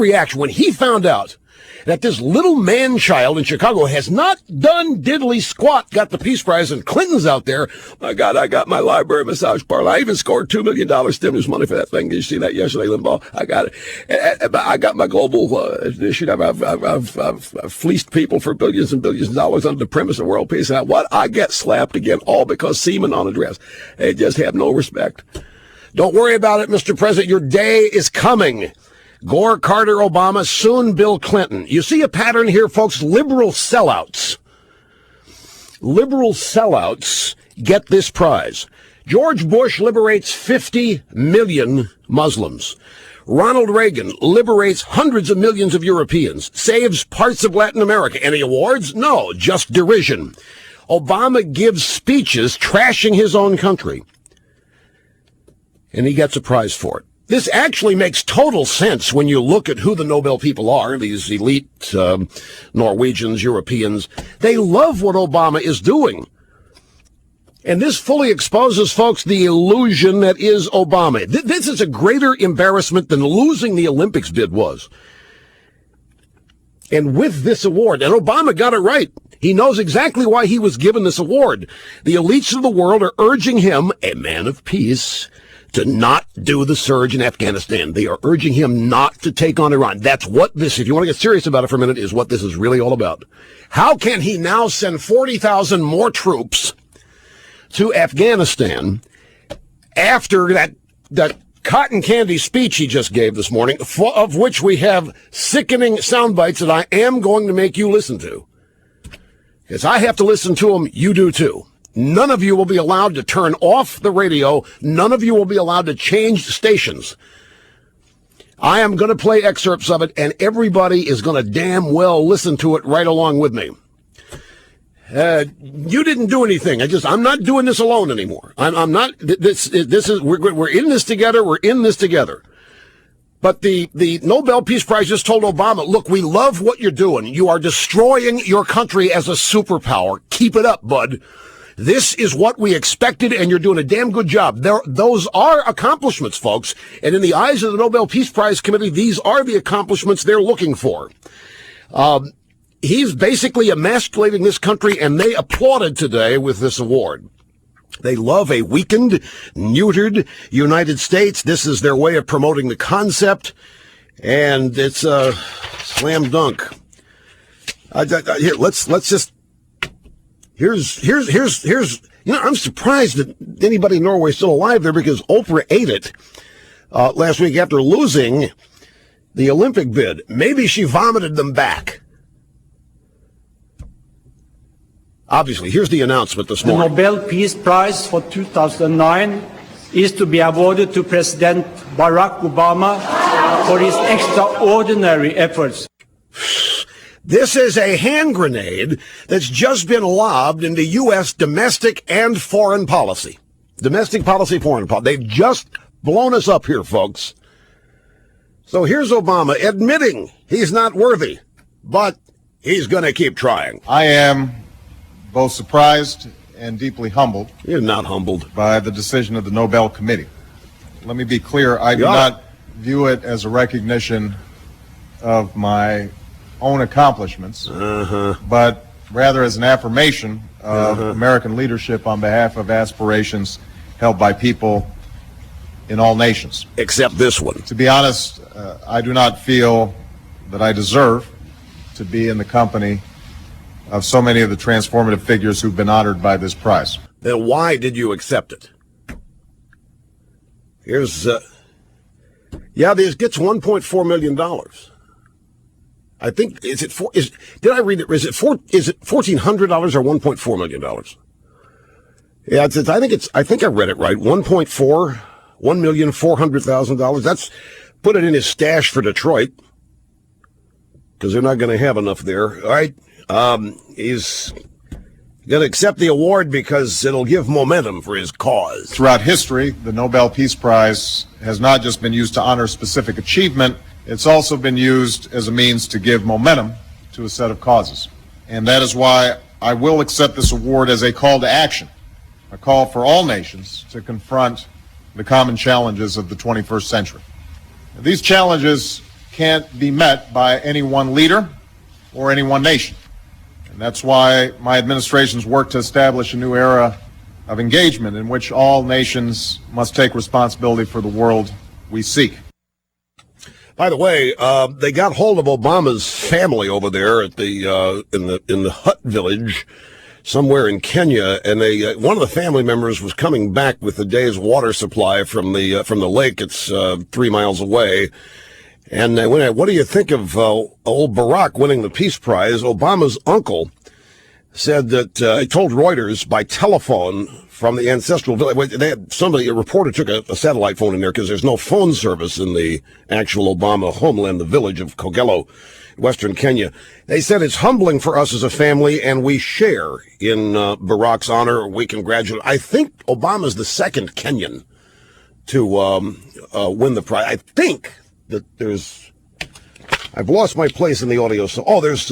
reaction when he found out that this little man-child in Chicago has not done diddly squat, got the Peace Prize, and Clinton's out there. My God, I got my library massage parlor. I even scored $2 million stimulus money for that thing. Did you see that yesterday, Limbaugh? I got it. I got my global initiative. I've fleeced people for billions and billions of dollars under the premise of world peace. And what? I get slapped again, all because semen on a dress. They just have no respect. Don't worry about it, Mr. President. Your day is coming. Gore, Carter, Obama, soon Bill Clinton. You see a pattern here, folks. Liberal sellouts get this prize. George Bush liberates 50 million Muslims. Ronald Reagan liberates hundreds of millions of Europeans, saves parts of Latin America. Any awards? No, just derision. Obama gives speeches trashing his own country, and he gets a prize for it. This actually makes total sense when you look at who the Nobel people are, these elite Norwegians, Europeans. They love what Obama is doing. And this fully exposes, folks, the illusion that is Obama. This is a greater embarrassment than losing the Olympics bid was. And with this award, and Obama got it right. He knows exactly why he was given this award. The elites of the world are urging him, a man of peace, to not do the surge in Afghanistan. They are urging him not to take on Iran. That's what this, if you want to get serious about it for a minute, is what this is really all about. How can he now send 40,000 more troops to Afghanistan after that cotton candy speech he just gave this morning, of which we have sickening sound bites that I am going to make you listen to? Because I have to listen to them, you do too. None of you will be allowed to turn off the radio. None of you will be allowed to change stations. I am going to play excerpts of it, and everybody is going to damn well listen to it right along with me. You didn't do anything. I'm not doing this alone anymore. I'm not. We're in this together. We're in this together. But the Nobel Peace Prize just told Obama, look, we love what you're doing. You are destroying your country as a superpower. Keep it up, bud. This is what we expected, and you're doing a damn good job. Those are accomplishments, folks. And in the eyes of the Nobel Peace Prize Committee, these are the accomplishments they're looking for. He's basically emasculating this country, and they applauded today with this award. They love a weakened, neutered United States. This is their way of promoting the concept, and it's a slam dunk. Here, let's just. Here's, I'm surprised that anybody in Norway is still alive there, because Oprah ate it last week after losing the Olympic bid. Maybe she vomited them back. Obviously, here's the announcement this morning. The Nobel Peace Prize for 2009 is to be awarded to President Barack Obama for his extraordinary efforts. This is a hand grenade that's just been lobbed into U.S. domestic and foreign policy. Domestic policy, foreign policy. They've just blown us up here, folks. So here's Obama admitting he's not worthy, but he's going to keep trying. I am both surprised and deeply humbled. You're not humbled. By the decision of the Nobel Committee. Let me be clear, I do not view it as a recognition of my own accomplishments, but rather as an affirmation of American leadership on behalf of aspirations held by people in all nations. Except this one. To be honest, I do not feel that I deserve to be in the company of so many of the transformative figures who've been honored by this prize. Then why did you accept it? Here's, this gets $1.4 million. I think, did I read it? Is it $1,400 or $1.4 million? Yeah, I think I read it right. $1,400,000. That's, put it in his stash for Detroit, because they're not going to have enough there. All right. He's going to accept the award because it'll give momentum for his cause. Throughout history, the Nobel Peace Prize has not just been used to honor specific achievement, it's also been used as a means to give momentum to a set of causes. And that is why I will accept this award as a call to action, a call for all nations to confront the common challenges of the 21st century. These challenges can't be met by any one leader or any one nation. And that's why my administration's worked to establish a new era of engagement in which all nations must take responsibility for the world we seek. By the way, they got hold of Obama's family over there at the in the Hut village somewhere in Kenya, and they one of the family members was coming back with a day's water supply from the lake. It's 3 miles away. And what do you think of old Barack winning the Peace Prize? Obama's uncle said that he told Reuters by telephone from the ancestral village. A reporter took a satellite phone in there because there's no phone service in the actual Obama homeland, the village of Kogelo, Western Kenya. They said it's humbling for us as a family, and we share in Barack's honor. We congratulate. I think Obama's the second Kenyan to win the prize. I think that I've lost my place in the audio. So, was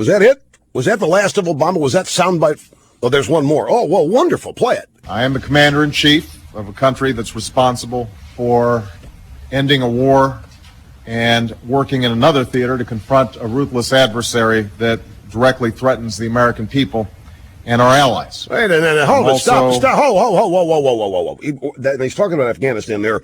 that it? Was that the last of Obama? Was that soundbite? Oh, there's one more. Oh, well, wonderful. Play it. I am the commander-in-chief of a country that's responsible for ending a war and working in another theater to confront a ruthless adversary that directly threatens the American people and our allies. Wait a minute, hold it, stop, whoa. He's talking about Afghanistan there.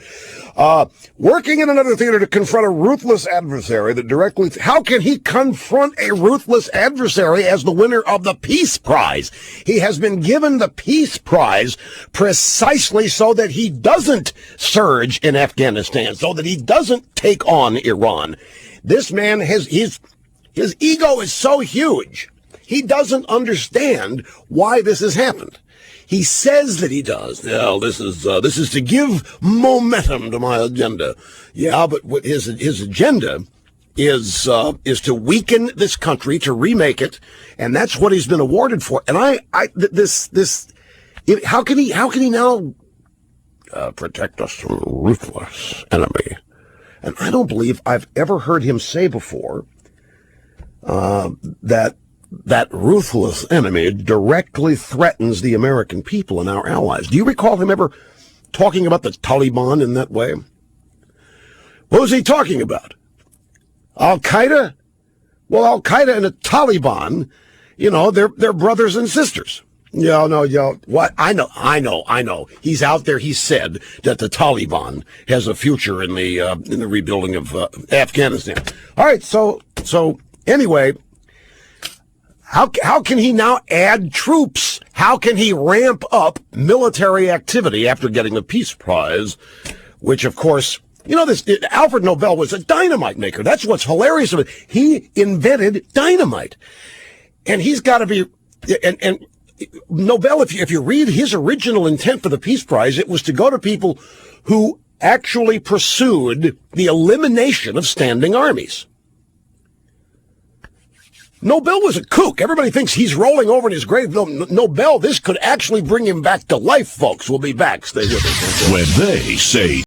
Working in another theater to confront a ruthless adversary that directly... How can he confront a ruthless adversary as the winner of the Peace Prize? He has been given the Peace Prize precisely so that he doesn't surge in Afghanistan, so that he doesn't take on Iran. This man his ego is so huge. He doesn't understand why this has happened. He says that he does. Well, this is to give momentum to my agenda. Yeah, but what his agenda is to weaken this country, to remake it, and that's what he's been awarded for. And how can he now protect us from a ruthless enemy? And I don't believe I've ever heard him say before that ruthless enemy directly threatens the American people and our allies. Do you recall him ever talking about the Taliban in that way? What was he talking about? Al-Qaeda? Well, Al-Qaeda and the Taliban, they're brothers and sisters. What? I know. He's out there. He said that the Taliban has a future in the rebuilding of Afghanistan. All right. So anyway, how can he now add troops? How can he ramp up military activity after getting the Peace Prize, which, of course, Alfred Nobel was a dynamite maker. That's what's hilarious about it. He invented dynamite. And he's got to be, and Nobel, if you read his original intent for the Peace Prize, it was to go to people who actually pursued the elimination of standing armies. Nobel was a kook. Everybody thinks he's rolling over in his grave. Nobel, this could actually bring him back to life, folks. We'll be back. Stay with us. When they say